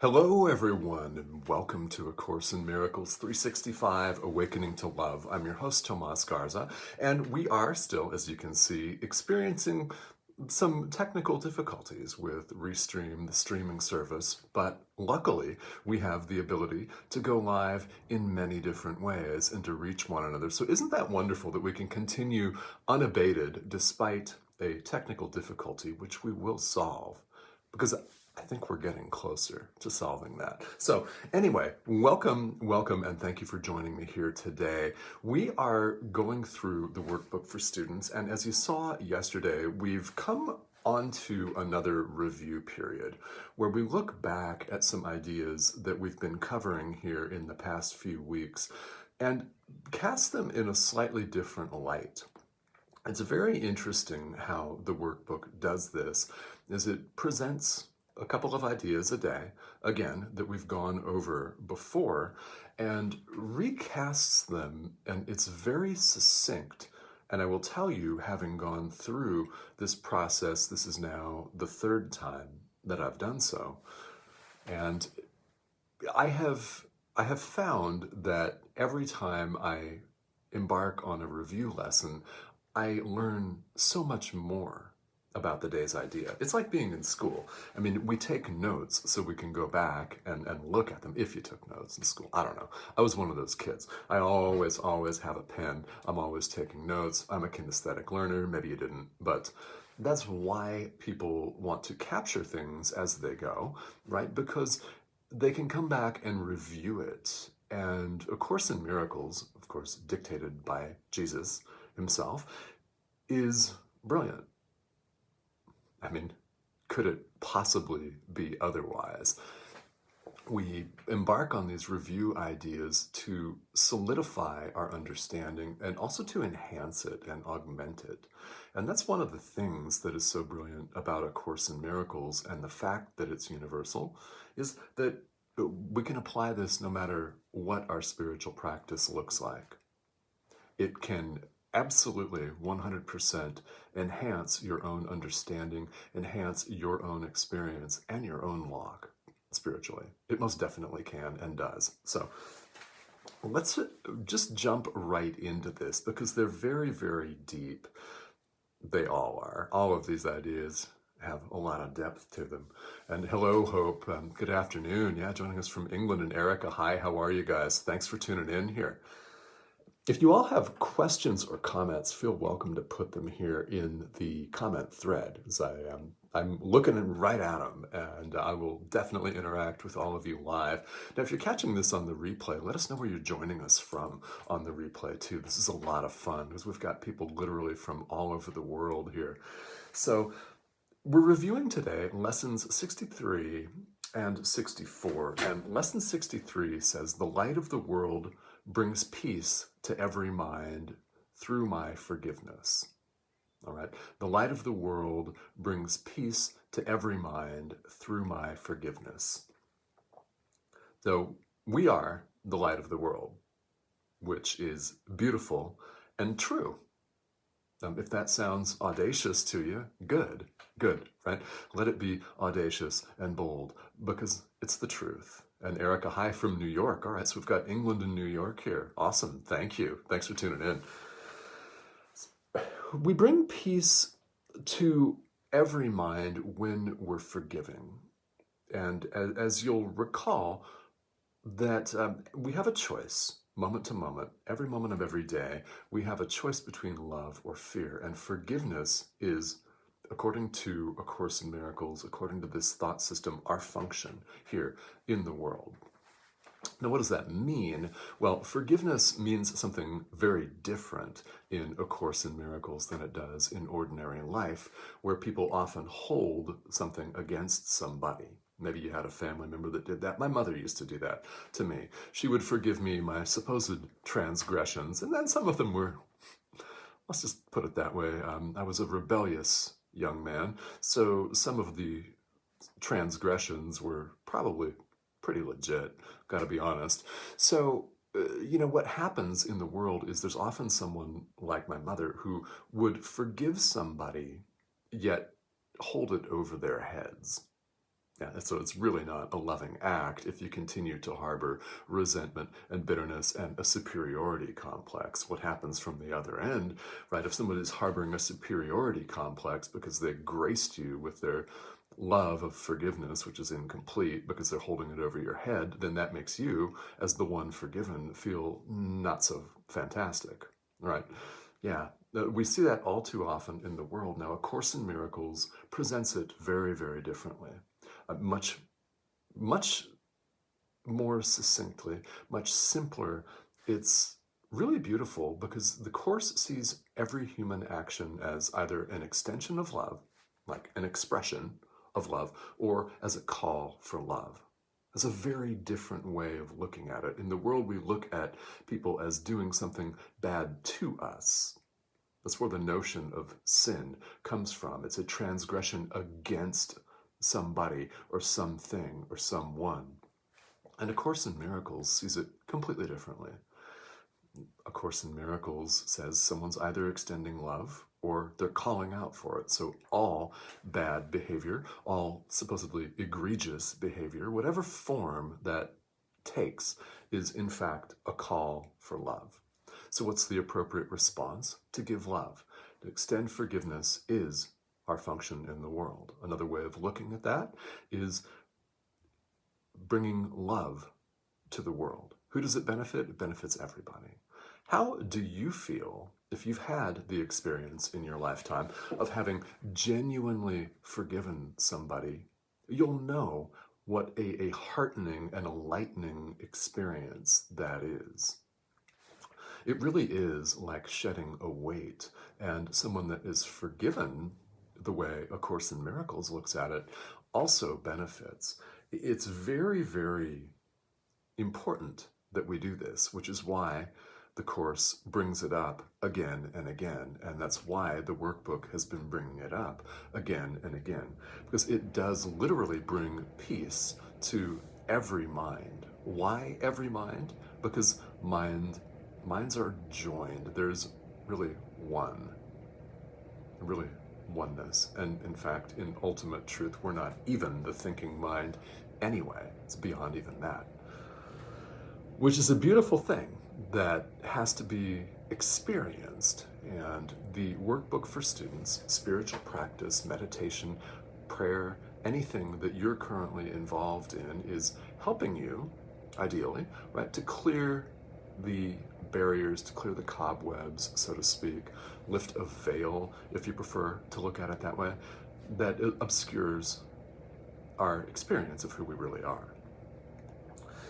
Hello, everyone, and welcome to A Course in Miracles 365 Awakening to Love. I'm your host, Tomas Garza, and we are still, as you can see, experiencing some technical difficulties with Restream, the streaming service, but luckily we have the ability to go live in many different ways and to reach one another. So isn't that wonderful that we can continue unabated despite a technical difficulty, which we will solve? Because I think we're getting closer to solving that. So anyway, welcome, and thank you for joining me here today. We are going through the workbook for students, and as you saw yesterday, we've come onto another review period where we look back at some ideas that we've been covering here in the past few weeks and cast them in a slightly different light. It's very interesting how the workbook does this, is it presents a couple of ideas a day, again, that we've gone over before, and recasts them, and it's very succinct. And I will tell you, having gone through this process, this is now the third time that I've done so, and I have found that every time I embark on a review lesson, I learn so much more about the day's idea. It's like being in school. I mean, we take notes so we can go back and look at them if you took notes in school. I don't know. I was one of those kids. I always have a pen. I'm always taking notes. I'm a kinesthetic learner. Maybe you didn't, but that's why people want to capture things as they go, right? Because they can come back and review it. And A Course in Miracles, of course, dictated by Jesus himself, is brilliant. I mean, could it possibly be otherwise? We embark on these review ideas to solidify our understanding and also to enhance it and augment it. And that's one of the things that is so brilliant about A Course in Miracles, and the fact that it's universal is that we can apply this no matter what our spiritual practice looks like. It can absolutely 100% enhance your own understanding, enhance your own experience and your own walk spiritually. It most definitely can and does. So let's just jump right into this because they're very, very deep. They all are. All of these ideas have a lot of depth to them. And hello, Hope. Good afternoon. Yeah, joining us from England. And Erica, hi, how are you guys? Thanks for tuning in here. If you all have questions or comments, feel welcome to put them here in the comment thread, as I'm looking right at them, and I will definitely interact with all of you live. Now, if you're catching this on the replay, let us know where you're joining us from on the replay, too. This is a lot of fun, because we've got people literally from all over the world here. So we're reviewing today lessons 63 and 64, and lesson 63 says, "The light of the world brings peace to every mind through my forgiveness." All right. The light of the world brings peace to every mind through my forgiveness. So we are the light of the world, which is beautiful and true. If that sounds audacious to you, good, right? Let it be audacious and bold because it's the truth. And Erica, hi from New York. All right, so we've got England and New York here. Awesome, thank you. Thanks for tuning in. We bring peace to every mind when we're forgiving. And as you'll recall, that we have a choice, moment to moment, every moment of every day, we have a choice between love or fear. And forgiveness is, according to A Course in Miracles, according to this thought system, our function here in the world. Now, what does that mean? Well, forgiveness means something very different in A Course in Miracles than it does in ordinary life, where people often hold something against somebody. Maybe you had a family member that did that. My mother used to do that to me. She would forgive me my supposed transgressions, and then some of them were, let's just put it that way, I was a rebellious young man, so some of the transgressions were probably pretty legit, gotta be honest. So, what happens in the world is there's often someone like my mother who would forgive somebody, yet hold it over their heads. Yeah, so it's really not a loving act if you continue to harbor resentment and bitterness and a superiority complex. What happens from the other end, right? If someone is harboring a superiority complex because they graced you with their love of forgiveness, which is incomplete because they're holding it over your head, then that makes you, as the one forgiven, feel not so fantastic, right? Yeah, we see that all too often in the world now. A Course in Miracles presents it very, very differently. Much, much more succinctly, much simpler. It's really beautiful because the Course sees every human action as either an extension of love, like an expression of love, or as a call for love. It's a very different way of looking at it. In the world, we look at people as doing something bad to us. That's where the notion of sin comes from. It's a transgression against somebody or something or someone. And A Course in Miracles sees it completely differently. A Course in Miracles says someone's either extending love or they're calling out for it. So all bad behavior, all supposedly egregious behavior, whatever form that takes, is in fact a call for love. So what's the appropriate response? To give love. To extend forgiveness is our function in the world. Another way of looking at that is bringing love to the world. Who does it benefit? It benefits everybody. How do you feel if you've had the experience in your lifetime of having genuinely forgiven somebody? You'll know what a heartening and a lightening experience that is. It really is like shedding a weight, and someone that is forgiven, the way A Course in Miracles looks at it, also benefits. It's very, very important that we do this, which is why the Course brings it up again and again, and that's why the workbook has been bringing it up again and again, because it does literally bring peace to every mind. Why every mind? Because minds are joined. There's really really oneness, and in fact, in ultimate truth, we're not even the thinking mind anyway. It's beyond even that, which is a beautiful thing that has to be experienced. And the workbook for students, spiritual practice, meditation, prayer, anything that you're currently involved in is helping you, ideally, right, to clear the barriers, to clear the cobwebs, so to speak, lift a veil, if you prefer to look at it that way, that obscures our experience of who we really are.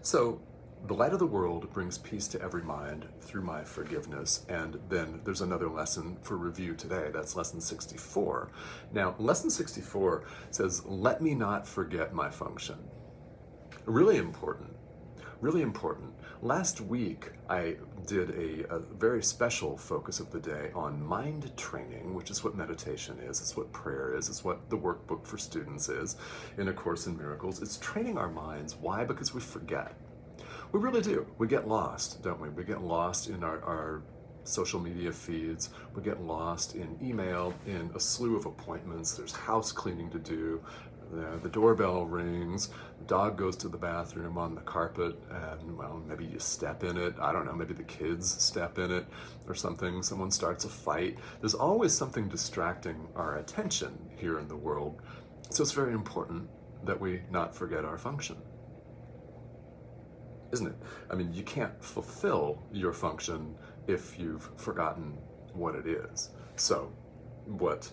So the light of the world brings peace to every mind through my forgiveness. And then there's another lesson for review today. That's lesson 64. Now, lesson 64 says, let me not forget my function. Really important. Really important. Last week, I did a very special focus of the day on mind training, which is what meditation is, it's what prayer is, it's what the workbook for students is in A Course in Miracles. It's training our minds. Why? Because we forget. We really do. We get lost, don't we? We get lost in our social media feeds. We get lost in email, in a slew of appointments. There's house cleaning to do. The doorbell rings, the dog goes to the bathroom on the carpet, and, well, maybe you step in it. I don't know, maybe the kids step in it or something. Someone starts a fight. There's always something distracting our attention here in the world. So it's very important that we not forget our function, isn't it? I mean, you can't fulfill your function if you've forgotten what it is. So what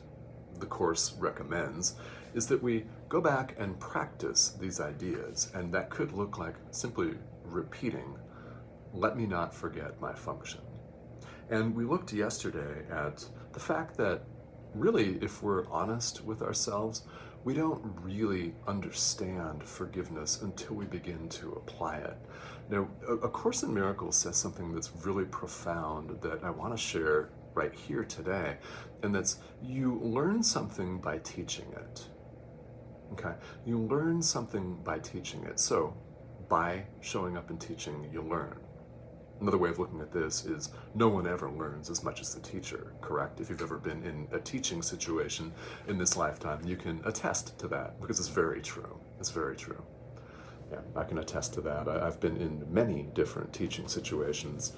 the Course recommends is that we go back and practice these ideas, and that could look like simply repeating, let me not forget my function. And we looked yesterday at the fact that really, if we're honest with ourselves, we don't really understand forgiveness until we begin to apply it. Now, A Course in Miracles says something that's really profound that I want to share right here today, and that's you learn something by teaching it. Okay, you learn something by teaching it. So by showing up and teaching, you learn. Another way of looking at this is no one ever learns as much as the teacher, correct? If you've ever been in a teaching situation in this lifetime, you can attest to that because it's very true. It's very true. Yeah, I can attest to that. I've been in many different teaching situations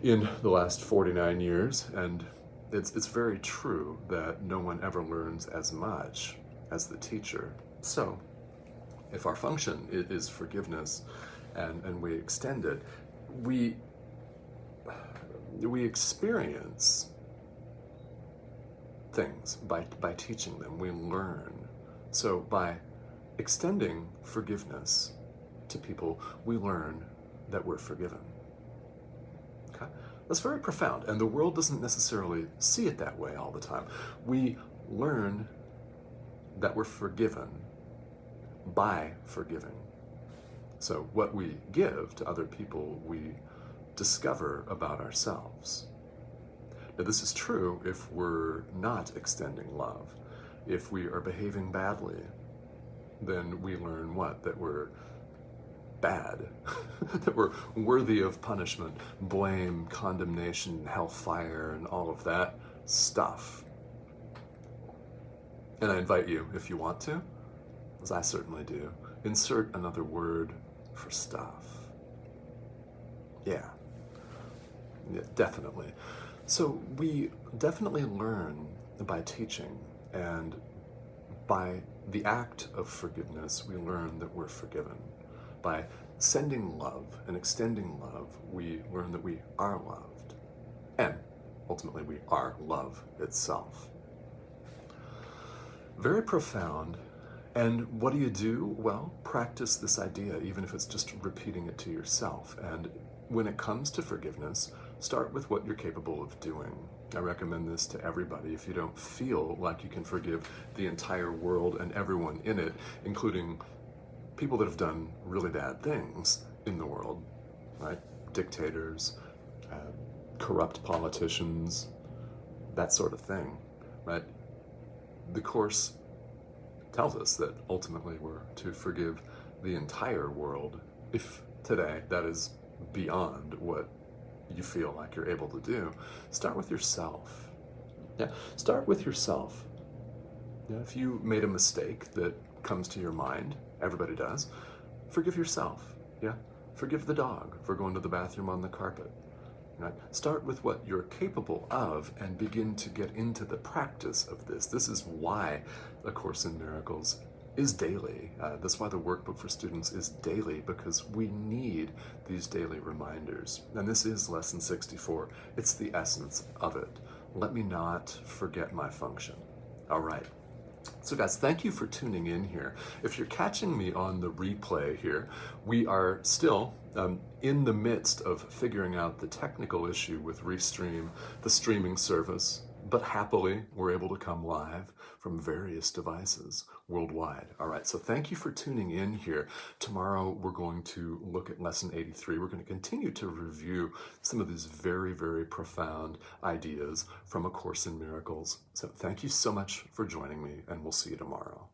in the last 49 years, and it's very true that no one ever learns as much as the teacher. So, if our function is forgiveness and we extend it, we experience things by teaching them. We learn. So by extending forgiveness to people, we learn that we're forgiven. Okay? That's very profound, and the world doesn't necessarily see it that way all the time. We learn that we're forgiven by forgiving. So what we give to other people, we discover about ourselves. Now, this is true if we're not extending love. If we are behaving badly, then we learn what? That we're bad, that we're worthy of punishment, blame, condemnation, hellfire, and all of that stuff. And I invite you, if you want to, as I certainly do, insert another word for stuff. Yeah, definitely. So we definitely learn by teaching, and by the act of forgiveness, we learn that we're forgiven. By sending love and extending love, we learn that we are loved, and ultimately we are love itself. Very profound. And what do? Well, practice this idea, even if it's just repeating it to yourself. And when it comes to forgiveness, start with what you're capable of doing. I recommend this to everybody. If you don't feel like you can forgive the entire world and everyone in it, including people that have done really bad things in the world, right? Dictators, corrupt politicians, that sort of thing, right? The Course tells us that ultimately we're to forgive the entire world. If today that is beyond what you feel like you're able to do, start with yourself. Yeah, start with yourself. Yeah, if you made a mistake that comes to your mind, everybody does, forgive yourself. Yeah, forgive the dog for going to the bathroom on the carpet. Right? Start with what you're capable of and begin to get into the practice of this. This is why A Course in Miracles is daily. That's why the workbook for students is daily, because we need these daily reminders. And this is lesson 64. It's the essence of it. Let me not forget my function. All right. So guys, thank you for tuning in here. If you're catching me on the replay here, we are still in the midst of figuring out the technical issue with Restream, the streaming service, but happily we're able to come live from various devices worldwide. All right, so thank you for tuning in here. Tomorrow we're going to look at lesson 83. We're going to continue to review some of these very, very profound ideas from A Course in Miracles. So thank you so much for joining me, and we'll see you tomorrow.